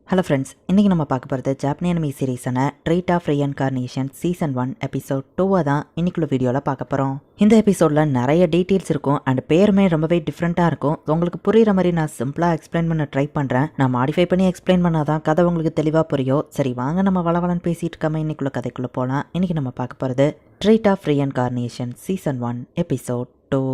Hello friends, இன்றைக்கி நம்ம பார்க்க போகிறது ஜாப்பனீஸ் அனிமி சீரீஸான treat of reincarnation season 1 episode 2 தான் இன்னைக்குள்ள வீடியோவில் பார்க்க போகிறோம். இந்த எபிசோடில் நிறைய டீட்டெயில்ஸ் இருக்கும் அண்ட் பேருமே ரொம்பவே டிஃப்ரெண்ட்டாக இருக்கும். உங்களுக்கு புரிகிற மாதிரி நான் சிம்பிளாக எக்ஸ்பிளைன் பண்ண ட்ரை பண்ணுறேன். நான் மாடிஃபை பண்ணி எக்ஸ்பிளைன் பண்ணால் தான் கதை உங்களுக்கு தெளிவாக புரியும். சரி வாங்க நம்ம வளவலன்னு பேசிகிட்டு இருக்காம இன்னைக்குள்ள கதைக்குள்ளே போகலாம். இன்றைக்கி நம்ம பார்க்க போகிறது treat of reincarnation season 1 episode 2.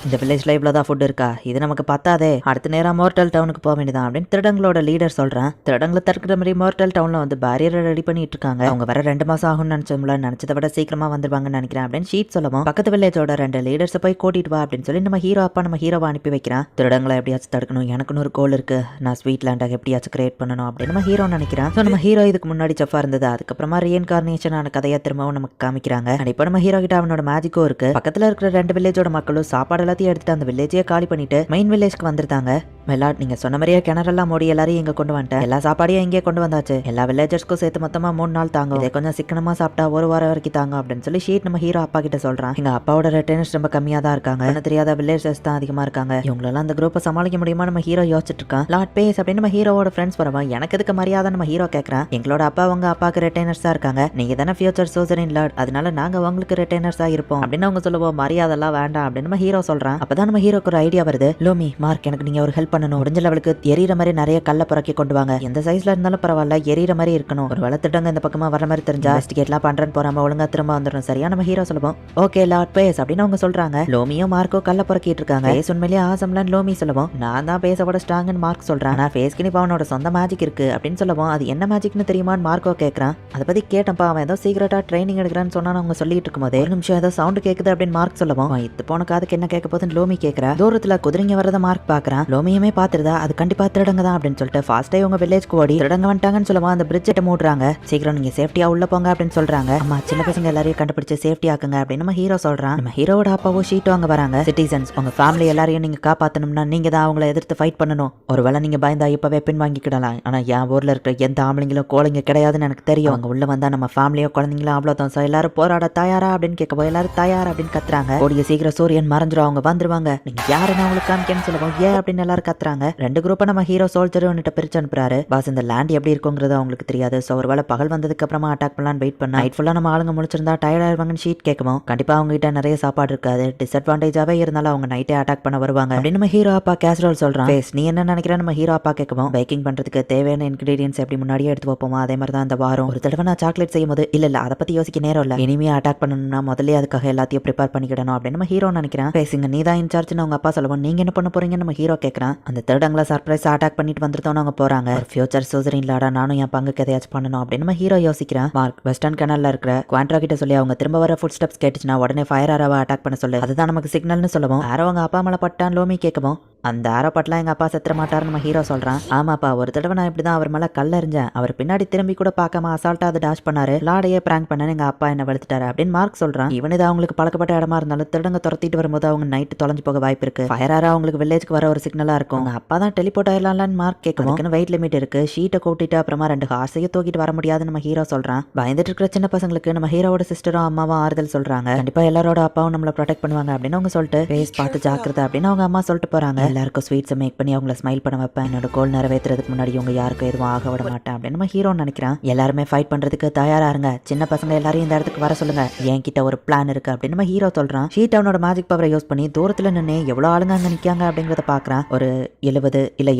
இந்த வில்லேஜ்ல இவ்வளோதான் ஃபுட் இருக்கா, இது நமக்கு பத்தாதே, அடுத்த நேரம் மோர்டல் டவுனுக்கு போக வேண்டியதான் அப்படின்னு திருடங்களோட லீடர் சொல்றேன். திருடங்களை தடுக்கிற மாதிரி மோர்டல் டவுன்ல வந்து பேரியரை ரெடி பண்ணிட்டு இருக்காங்க. அவங்க வர 2 மாசம் ஆகும்னு நினைச்சோம்ல, நினைச்சதை விட சீக்கிரமா வந்துருவாங்கன்னு நினைக்கிறேன் அப்படின்னு ஷீட் சொல்லவும் பக்கத்து வில்லேஜோட 2 லீடர்ஸை போய் கூட்டிட்டு வா அப்படின்னு சொல்லி நம்ம ஹீரோ அப்பா நம்ம ஹீரோவை அனுப்பி வைக்கிறான். திருடங்களை எப்படியாச்சும் தடுக்கணும், எனக்குன்னு ஒரு கோல் இருக்கு, நான் ஸ்வீட் லேண்டாக எப்படியாச்சும் கிரியேட் பண்ணணும் அப்படின்னு நம்ம ஹீரோ நினைக்கிறான். ஸோ நம்ம ஹீரோ இதுக்கு முன்னாடி செஃபா இருந்தது, அதுக்கப்புறமா ரீஇன்கார்னேஷன் ஆன கதையை திரும்பவும் நமக்கு காமிக்கிறாங்க. அண்ட் இப்போ நம்ம ஹீரோ கிட்ட அவனோட மேஜிக்கும் இருக்கு. பக்கத்துல இருக்கிற 2 வில்லேஜோட மக்களும் சாப்பாடு எல்லாத்தையும் எடுத்துட்டு அந்த வில்லேஜே காலி பண்ணிட்டு மெயின் வில்லேஜ்க்கு வந்துருந்தாங்க. வெள்ளாட் நீங்க சொன்ன மாதிரியே கிணறெல்லாம் மூடி எல்லாரையும் இங்க கொண்டு வந்துட்டேன். எல்லா சாப்பாடையும் இங்கே கொண்டு வந்தாச்சு. எல்லா வில்லேஜர்ஸ்க்கும் சேர்த்து மொத்தமா 3 நாள் தாங்கும். இதை கொஞ்சம் சிக்கனமா சாப்பிட்டா 1 வாரம் வரைக்கும் தாங்க அப்படின்னு சொல்லி ஷீட் நம்ம ஹீரோ அப்பா கிட்ட சொல்றான். எங்க அப்பாவோட ரிட்டர்ன்ஸ் ரொம்ப கம்மியா தான் இருக்காங்க, என்ன தெரியாத வில்லேஜர்ஸ் தான் அதிகமா இருக்காங்க. இவங்களெல்லாம் அந்த குரூப்பை சமாளிக்க முடியுமா நம்ம ஹீரோ யோசிச்சுட்டு இருக்கான். லார்ட் பேஸ் அப்படின்னு நம்ம ஹீரோவோட ஃப்ரெண்ட்ஸ் வரவா, எனக்கு எதுக்கு மரியாதை நம்ம ஹீரோ கேட்கறான். எங்களோட அப்பா உங்க அப்பாவுக்கு ரிட்டர்னர்ஸா இருக்காங்க, நீங்க தானே ஃபியூச்சர் சோசரின் லார்ட், அதனால நாங்க உங்களுக்கு ரிட்டர்னர்ஸா இருப்போம் அப்படின்னு அவங்க சொல்லுவோம். மரியாதைலாம் வேண்டாம் அப்படின்னு நம்ம ஹீரோ சொல்றான். அப்பதான் நம்ம ஹீரோக்கு ஒரு ஐடியா வருது. லோமி மார்க், எனக்கு நீங்க ஒரு ஹெல்ப் பண்ணணும். முடிஞ்ச லெவலுக்கு எரியிற மாதிரி நிறைய கல்ல புறக்கி கொண்டு வாங்க. எந்த சைஸ்ல இருந்தாலும் பரவாயில்ல, எரியிற மாதிரி இருக்கணும். ஒரு வேலை திட்டங்க இந்த பக்கமா வர மாதிரி தெரிஞ்சா இன்வெஸ்டிகேட்லாம் பண்றேன்னு போறாம ஒழுங்கா திரும்ப வந்துடும். சரியா நம்ம ஹீரோ சொல்லுவோம். ஓகே லார்ட் பேஸ் அப்படின்னு அவங்க சொல்றாங்க. லோமியும் மார்க்கோ கல்ல புறக்கிட்டு இருக்காங்க. பேஸ் உண்மையிலேயே ஆசம்லான்னு லோமி சொல்லுவோம். நான் தான் பேசோட ஸ்ட்ராங்னு மார்க் சொல்றான். நான் பேஸ்க்கு இப்போ அவனோட சொந்த மேஜிக் இருக்கு அப்படின்னு சொல்லுவோம். அது என்ன மேஜிக்னு தெரியுமான்னு மார்க்கோ கேட்கறான். அதை பத்தி கேட்டப்பா அவன் ஏதோ சீக்கிரட்டா ட்ரைனிங் எடுக்கிறான்னு சொன்னா அவங்க சொல்லிட்டு இருக்கும் போதே ஒரு நிமிஷம் ஏதோ சவுண்ட் கேக்குது அப்படின்னு மார்க் சொல்லுவோம். இது போன காதுக்கு என்ன கேட்க போதுன்னு லோமி கேட்கறா. தூரத்துல குதிரைங்க வரத மார்க் பாக்குறான். லோமியுமே பாத்துருதா, அது கண்டிப்பா திருடங்க தான் அப்படின்னு சொல்லிட்டு ஃபாஸ்டா இவங்க வில்லேஜ்க்கு ஓடி திருடங்க வந்துட்டாங்கன்னு சொல்லுவோம். அந்த பிரிட்ஜை மூடுறாங்க. சீக்கிரம் நீங்க சேஃப்டியா உள்ள போங்க அப்படின்னு சொல்றாங்க. அம்மா சின்ன பசங்க எல்லாரையும் கண்டுபிடிச்சு சேஃப்டி ஆக்குங்க அப்படின்னு நம்ம ஹீரோ சொல்றான். நம்ம ஹீரோட அப்பாவும் ஷீட் வாங்க வராங்க. சிட்டிசன்ஸ், உங்க ஃபேமிலி எல்லாரையும் நீங்க காப்பாத்தணும்னா நீங்க தான் அவங்களை எதிர்த்து ஃபைட் பண்ணணும். ஒருவேளை நீங்க பயந்தா இப்பவே பின் வாங்கிக்கிடலாம். ஆனா என் ஊர்ல இருக்கிற எந்த ஆம்பளைங்களும் கோழைங்க கிடையாதுன்னு எனக்கு தெரியும். அவங்க உள்ள வந்தா நம்ம ஃபேமிலியோ குழந்தைங்களும் அவ்வளவுதான். சோ எல்லாரும் போராட தயாரா அப்படின்னு கேட்கப்போ எல்லாரும் தயாரா அப்படின்னு கத்துறாங்க. கூடிய சீக்கிரம் சூரியன் மறைஞ்சிரும், அவங்க வந்துருவாங்க, நீங்க யாருன்னு அவங்களுக்கு காமிக்கன்னு சொல்லுவோம். ஏன் அப்படின்னு எல்லாரும் கத்துறாங்க. 2 குரூப்பா நம்ம ஹீரோ சோல்ஜரும் பிரிச்சு அனுப்புறாரு. பாஸ் இந்த லேண்ட் எப்படி இருக்குங்கிறது அவங்களுக்கு தெரியாது. சோ ஒருவேளை பகல் வந்ததுக்கு அப்புறமா அட்டாக் பண்ணலான்னு வெயிட் பண்ணா நைட் ஃபுல்லா நம்ம ஆளுங்க முடிச்சிருந்தா டயர்ட் ஆயிருவாங்கன்னு ஷீட் கேட்கவும் கண்டிப்பா அவங்க கிட்ட நிறைய சாப்பாடு இருக்காது. டிஸ்அட்வான்டேஜாவே இருந்தாலும் அவங்க நைட்டே அட்டாக் பண்ண வருவாங்க அப்படின்னு நம்ம ஹீரோ அப்பா கேசரோல் சொல்றான். நீ என்ன நினைக்கிற நம்ம ஹீரோ அப்பா கேட்கவும் பேக்கிங் பண்றதுக்கு தேவையான இன்கிரீடியன்ஸ் எப்படி முன்னாடியே எடுத்து வைப்போமா அதே மாதிரி தான் இந்த வாரம் ஒரு தடவை நான் சாக்லேட் செய்யும் போது இல்ல அதை பத்தி யோசிக்க நேரம் இல்ல, இனிமே அட்டாக் பண்ணணும்னா முதல்ல அதுக்காக எல்லாத்தையும் ப்ரிப்பேர் பண்ணிக்கிடணும் அப்படின்னு நம்ம ஹீரோ நினைக்கிறேன். பேசுங்க நீ தான் இன்சார்ஜ்னு அவங்க அப்பா சொல்லுவோம். நீங்க என்ன பண்ண போறீங்கன்னு நம்ம ஹீரோ கேட்கறான். அந்த திருடங்களை சர்ப்ரைஸ் அட்டாக் பண்ணிட்டு வந்துட்டோம் அவங்க போறாங்க. ஃபியூச்சர் சோசரின் லாடா நானும் என் பங்கு எதையாச்சும் பண்ணணும் அப்படின்னு நம்ம ஹீரோ யோசிக்கிறேன். மார்க் வெஸ்டர்ன் கனல்ல இருக்கிற குவான்ட்ரா கிட்ட சொல்லி அவங்க திரும்ப வர ஃபுட் ஸ்டெப்ஸ் கேட்டுச்சுன்னா உடனே ஃபயர் ஆரோவை அட்டாக் பண்ண சொல்லு, அதுதான் நமக்கு சிக்னல்னு சொல்லுவோம். ஆரோ அவங்க அப்பா மேல பட்டான் லோமி கேட்கவும் அந்த ஆரோ பட்டலாம் எங்க அப்பா செத்துற மாட்டாருன்னு நம்ம ஹீரோ சொல்றான். ஆமாப்பா ஒரு தடவை நான் இப்படிதான் அவர் மேல கல்ல எறிஞ்சேன், அவர் பின்னாடி திரும்பி கூட பார்க்காம அசால்ட்டா அதை டாஷ் பண்ணாரு, லாடையே பிராங்க் பண்ணு எங்க அப்பா என்ன வெளுத்துட்டாரு அப்படின்னு மார்க் சொல்றான். இவன் இது அவங்களுக்கு பழக்கப்பட்ட இடமா இருந்தாலும் திருடங்க துரத்திட்டு வரும்போது அவங்க நைட்டு தொலைஞ்சு போக வாய்ப்பு இருக்கு. ஃபயர் ஆரோ அவங்களுக்கு வில்லேஜ்க்கு வர ஒரு சிக்னலா இருக்கும். உங்க அப்பா தான் டெலிபோர்ட் ஆயிடலாம்னு மார்க் கேட்கும். வெயிட் லிமிட் இருக்கு, ஷீட்டை கூட்டிட்டு அப்புறமா 2 ஹார்ஸையும் தூக்கிட்டு வர முடியாதுன்னு நம்ம ஹீரோ சொல்றான். பயந்துட்டு இருக்கிற சின்ன பசங்களுக்கு நம்ம ஹீரோட சிஸ்டரும் அம்மாவும் ஆறுதல் சொல்றாங்க. கண்டிப்பா எல்லாரோட அப்பாவும் நம்மள ப்ரொடெக்ட் பண்ணுவாங்க அப்படின்னு அவங்க சொல்லிட்டு பேஸ் பார்த்து ஜாக்கிரதை அப்படின்னு அவங்க அம்மா சொல்லிட்டு போறாங்க. எல்லாருக்கும் ஸ்வீட்ஸ் மேக் பண்ணி அவங்கள ஸ்மைல் பண்ண வைப்பேன், என்னோட கோல் நிறைவேற்றுறதுக்கு முன்னாடி உங்க யாருக்கும் எதுவும் ஆக விட மாட்டேன் அப்படின்னு நம்ம ஹீரோ நினைக்கிறான். எல்லாருமே ஃபைட் பண்றதுக்கு தயாரா இருங்க, சின்ன பசங்க எல்லாரையும் இந்த இடத்துக்கு வர சொல்லுங்க, என்கிட்ட ஒரு பிளான் இருக்கு அப்படின்னு நம்ம ஹீரோ சொல்றான். ஷீட் அவனோட மேஜிக் பவரை யூஸ் பண்ணி தூரத்துல நின்று எவ்வளவு ஆளுங்க அங்க நிக்காங்க அப்படிங்கறத பாக்குறான். ஒரு 70 இல்ல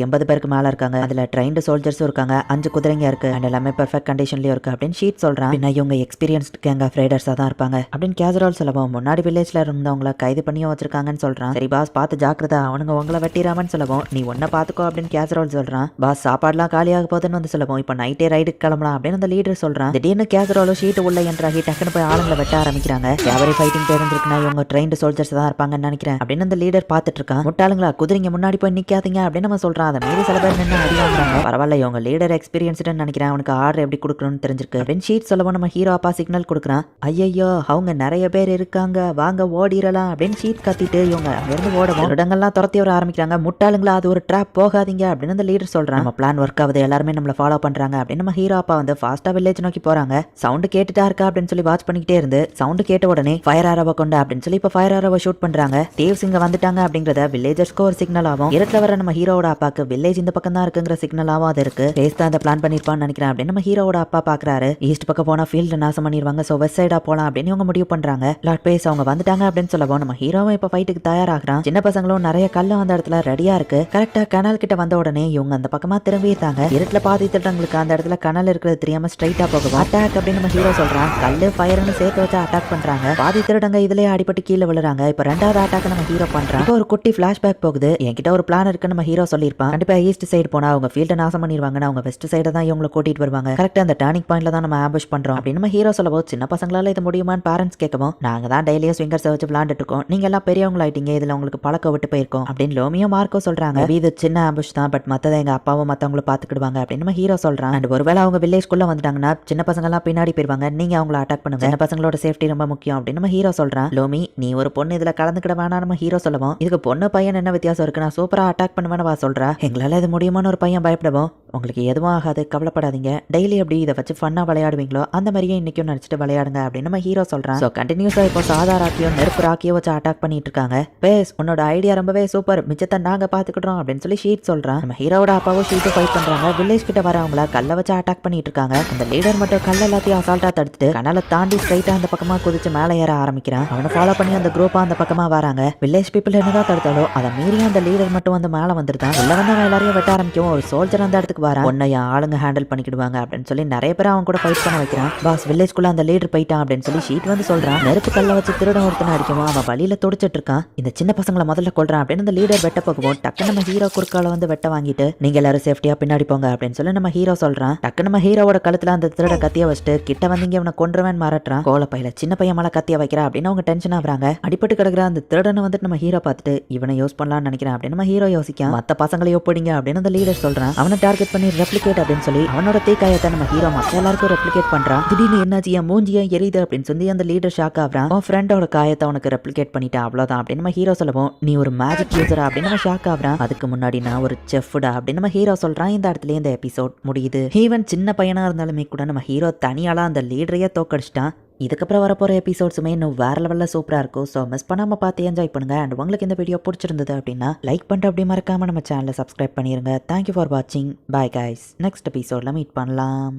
80 பேருக்கு மேல இருக்காங்க. அதுல ட்ரைன்டு சோல்ஜர்ஸும் இருக்காங்க, 5 குதிரைங்க இருக்கு அண்ட் எல்லாமே பெர்ஃபெக்ட் கண்டிஷன்லயும் இருக்கு அப்படின்னு ஷீட் சொல்றான். பின்ன இவங்க எக்ஸ்பீரியன்ஸ்ட் கேங் ஆஃப் ரைடர்ஸா தான் இருப்பாங்க அப்படின்னு கேசரோல் சொல்லுவோம். முன்னாடி வில்லேஜ்ல இருந்தவங்கள கைது பண்ணியும் வச்சிருக்காங்கன்னு சொல்றான். சரி பாஸ் பார்த்து ஜாக்கிரதா, அவனுங்க உங்களை வெட்டிராமன்னு சொல்லுவோம். நீ ஒன்ன பாத்துக்கோ அப்படின்னு கேசரோல் சொல்றான். பாஸ் சாப்பாடுலாம் காலியாக போகுதுன்னு வந்து சொல்லுவோம். இப்ப நைட்டே ரைடுக்கு கிளம்பலாம் அப்படின்னு அந்த லீடர் சொல்றான். திடீர்னு கேசரோலும் ஷீட் உள்ள என்றாகி டக்குன்னு போய் ஆளுங்களை வெட்ட ஆரம்பிக்கிறாங்க. கேவரி ஃபைட்டிங் தெரிஞ்சிருக்குன்னா இவங்க ட்ரைன்டு சோல்ஜர்ஸ் தான் இருப்பாங்கன்னு நினைக்கிறேன் அப்படின்னு அந்த லீடர் பாத்துட்டு இருக்கான். முட்டாளுங்களா குதிரைங்க முன்னாடி போய் நிக்காதீங்க அப்படின்னு நம்ம சொல்றான். அதை மீறி சில பேர் நின்று அடி வாங்குறாங்க. பரவாயில்ல இவங்க லீடர் எக்ஸ்பீரியன்ஸ்டுன்னு நினைக்கிறேன், அவனுக்கு ஆர்டர் எப்படி கொடுக்கணும்னு தெரிஞ்சிருக்கு அப்படின்னு ஷீட் சொல்லவும் நம்ம ஹீரோ அப்பா சிக்னல் கொடுக்குறான். ஐயோ அவங்க நிறைய பேர் இருக்காங்க, வாங்க ஓடிரலாம் அப்படின்னு ஷீட் கத்திட்டு இவங்க அங்கிருந்து ஓடவும் இடங்கள்லாம் துரத்தி வர ஆரம்பிக்கிறாங்க. முட்டாளுங்களா அது ஒரு ட்ராப், போகாதீங்க அப்படின்னு அந்த லீடர் சொல்றான். நம்ம பிளான் ஒர்க் ஆகுது, எல்லாருமே நம்மள ஃபாலோ பண்றாங்க அப்படின்னு நம்ம ஹீரோ அப்பா வந்து ஃபாஸ்டா வில்லேஜ் நோக்கி போறாங்க. சவுண்ட் கேட்டுட்டா இருக்கா அப்படின்னு சொல்லி வாட்ச் பண்ணிக்கிட்டே இருந்து சவுண்ட் கேட்ட உடனே ஃபயர் ஆரோவை கொண்டு அப்படின்னு சொல்லி இப்ப ஃபயர் ஆரோவை ஷூட் பண்றாங்க. தேவ் சிங்க வந்துட்டாங்க அப்படிங்கறத வில்லேஜர்ஸ்க்கு ஒரு சிக்னல் ஆகும். இருட்டுல வர நம்ம ஹீரோவோட அப்பாக்கு வில்லேஜ் இந்த பக்கம் தான் இருக்குங்கிற சிக்னல் ஆகும். அது இருக்கு பேஸ் தான் அந்த பிளான் பண்ணிருப்பான்னு நினைக்கிறேன் அப்படின்னு நம்ம ஹீரோவோட அப்பா பாக்குறாரு. ஈஸ்ட் பக்கம் போனா ஃபீல்டு நாசம் பண்ணிடுவாங்க, சோ வெஸ்ட் சைடா போலாம் அப்படின்னு இவங்க முடிவு பண்றாங்க. லார்ட் பேஸ் அவங்க வந்துட்டாங்க அப்படின்னு சொல்லவும் நம்ம ஹீரோவும் இப்ப ஃபைட்டுக்கு தயாராகிறான். சின்ன பசங்களும் நிறைய கல்லும் அந்த இடத்துல ரெடியா இருக்கு. கரெக்டா கனல் கிட்ட வந்த உடனே இவங்க அந்த பக்கமா திரும்பிட்டாங்க. இருட்டுல பாதி திட்டங்களுக்கு அந்த இடத்துல கனல் இருக்கிறது தெரியாம ஸ்ட்ரைட்டா போகும். அட்டாக் அப்படின்னு நம்ம ஹீரோ சொல்றான். கல்லு ஃபயர்னு சேர்த்து வச்சு அட்டாக் பண்றாங்க. பாதி திருடங்க இதுலயே அடிபட்டு கீழே விழுறாங்க. இப்ப ரெண்டாவது அட்டாக் நம்ம ஹீரோ பண்றான். இப்போ ஒரு குட்டி பிளாஷ்பேக் போகுது. என்கிட்ட ஒரு பிளான் இருக்குன்னு நம்ம ஹீரோ சொல்லியிருப்பான். கண்டிப்பா ஈஸ்ட் சைடு போனா அவங்க ஃபீல்ட நாசம் பண்ணிடுவாங்க, அவங்க வெஸ்ட் சைட தான் இவங்களை கூட்டிட்டு வருவாங்க. கரெக்டா அந்த டர்னிங் பாயிண்ட்ல தான் நம்ம ஆம்புஷ் பண்றோம் அப்படின்னு நம்ம ஹீரோ சொல்லவோ சின்ன பசங்களால இது முடியுமான்னு பேரண்ட்ஸ் கேட்கவும் நாங்க தான் டெய்லியும் ஸ்விங்கர்ஸ் வச்சு விளையாண்டுட்டு இருக்கோம், நீங்க எல்லாம் பெரியவங்களாயிட்டீங்க, இதுல உங்களுக்கு பழக்கம் விட்டு போயிருக்கோம் அப்படின்னு லோமியோ மார்க்கோ சொல்றாங்க. இது சின்ன ஆம்புஷ் தான், பட் மத்ததை எங்க அப்பாவும் மத்தவங்களும் பாத்துக்கிடுவாங்க அப்படின்னு நம்ம ஹீரோ சொல்றான். அண்ட் ஒருவேளை அவங்க வில்லேஜ்குள்ள வந்துட்டாங்கன்னா சின்ன பசங்க எல்லாம் பின்னாடி போயிருவாங்க, நீங்க அவங்கள அட்டாக் பண்ணுங்க, சின்ன பசங்களோட சேஃப்டி ரொம்ப முக்கியம் அப்படின்னு நம்ம ஹீரோ சொல்றான். லோமி நீ ஒரு பொண்ணு இதுல கலந்துக்கிட வேணாம் நம்ம ஹீரோ சொல்லவும் இதுக்கு பொண்ணு பையன் என்ன வித்தியாசம் இருக்கு, நான் சூப்பரா அட்டாக் பண்ணுவேன்னு வா சொல்றா. எங்களால இது முடியுமான ஒரு பையன் பயப்படவும் உங்களுக்கு எதுவும் ஆகாது, கவலைப்படாதீங்க, டெய்லி எப்படி இதை வச்சு ஃபன்னா விளையாடுவீங்களோ அந்த மாதிரியே இன்னைக்கும் நினைச்சிட்டு விளையாடுங்க அப்படின்னு நம்ம ஹீரோ சொல்றான். ஸோ கண்டினியூஸா இப்போ சாதா ராக்கியோ நெருப்பு ராக்கியோ வச்சு அட்டாக் பண்ணிட்டு இருக்காங்க. பேஸ் உன்னோட ஐடியா ரொம்பவே சூப்பர், மிச்சத்தை நாங்க பாத்துக்கிட்டோம் அப்படின்னு சொல்லி ஷீட் சொல்றான். நம்ம ஹீரோட அப்பாவும் ஷீட்டும் ஃபைட் பண்றாங்க. வில்லேஜ் கிட்ட வரவங்கள கல்ல வச்சு அட்டாக் பண்ணிட்டு இருக்காங்க. அந்த லீடர் மட்டும் கல்ல எல்லாத்தையும் அசால்ட்டா தடுத்துட்டு கனலை தாண்டி ஸ்ட்ரைட்டா அந்த பக்கமா குதிச்சு மேலே ஏற ஆரம்பிக்கிறான். அவனை ஃபாலோ பண்ணி அந்த குரூப்பா அந்த பக்கமா வராங்க. வில்லேஜ் பீப்புள் என்னதான் தடுத்தாலும் அதை மீறி அந்த லீடர் மட்டும் வந்து மேலே வந்துருதான். உள்ள வந்து அவன் எல்லாரையும் வெட்ட ஆரம்பிக்கும். ஒரு சோல்ஜர் அந்த இடத்துக்கு வரான். உன்னை ஆளுங்க ஹேண்டில் பண்ணிக்கிடுவாங்க அப்படின்னு சொல்லி நிறைய பேர் அவன் கூட ஃபைட் பண்ண வைக்கிறான். பாஸ் வில்லேஜ்குள்ள அந்த லீடர் போயிட்டான் அப்படின்னு சொல்லி ஷீட் வந்து சொல்றான். நெருப்பு கல்ல வச்சு திருடன் ஒருத்தனை அடிக்கவும் அவன் வழியில துடிச்சிட்டு இருக்கான். இந்த சின்ன பசங்களை முதல்ல கொள்றான் அப்படின்னு அந்த லீடர் வெட்ட போகவும் டக்கு நம்ம ஹீரோ குறுக்கால வந்து வெட்ட வாங்கிட்டு நீங்க எல்லாரும் சேஃப்டியா பின்னாடி போங்க அப்படின்னு சொல்லி நம்ம ஹீரோ சொல்றான். டக்கு நம்ம ஹீரோவோட கழுத்துல அந்த திருட கத்திய வச்சுட்டு கிட்ட வந்தீங்க அவனை கொன்றுவேன் மிரட்டுறான். கோல பையில சின்ன பையன் மேல கத்திய வைக்கிறா அப்படின்னு அவங்க டென்ஷன் ஆகுறாங்க. அடிப்பட்டு கிடக்குற அந்த திருடனை வந்துட்டு நம்ம ஹீரோ பார்த்துட்டு இவனை யூஸ் பண்ணலாம்னு நினைக்கிறேன் அப்படின்னு நம்ம ஹீரோ யோசிக்கான். மத்த பசங்களையோ பிடிங்க அப்படின்னு அந்த லீடர் சொல்றான். அவனை டார்கெட் பண்ணி ரெப்ளிகேட் அப்படின்னு சொல்லி அவனோட தீக்காயத்தை நம்ம ஹீரோ மத்த எல்லாருக்கும் ரெப்ளிகேட் பண்றான். திடீர்னு என்னாச்சு என் மூஞ்சியா எரியுது அப்படின்னு சொல்லி அந்த லீடர் ஷாக் ஆகுறான். அவன் ஃப்ரெண்டோட காயத்தை அவனுக்கு ரெப்ளிகேட் பண்ணிட்டா அவ்வளவுதான் அப்படின்னு நம்ம ஹீரோ சொல்லவும் நீ ஒரு மேஜிக் யூசரா அப்படின்னு நம்ம ஷாக் ஆகுறான். அதுக்கு முன்னாடி நான் ஒரு செஃப்டா அப்படின்னு நம்ம ஹீரோ சொல்றான். இந்த இடத்துல இந்த எபிசோட் முடியுது. ஈவன் சின்ன பையனா இருந்தாலுமே கூட நம்ம ஹீரோ தனியால அந்த லீடரையே தோக்கடிச்சிட்டான். இதுக்கப்புறம் வரப்போகிற எபிசோட்ஸுமே இன்னும் வேற லெவலில் சூப்பராக இருக்கும். ஸோ மிஸ் பண்ணாமல் பார்த்து என்ஜாய் பண்ணுங்கள். அண்ட் உங்களுக்கு இந்த வீடியோ பிடிச்சிருந்தது அப்படின்னா லைக் பண்ணிட்டு அப்படி மறக்காமல் நம்ம சேனலை சப்ஸ்கிரைப் பண்ணிடுங்க. தேங்க்யூ ஃபார் வாட்சிங். Bye guys. நெக்ஸ்ட் எபிசோடில் மீட் பண்ணலாம்.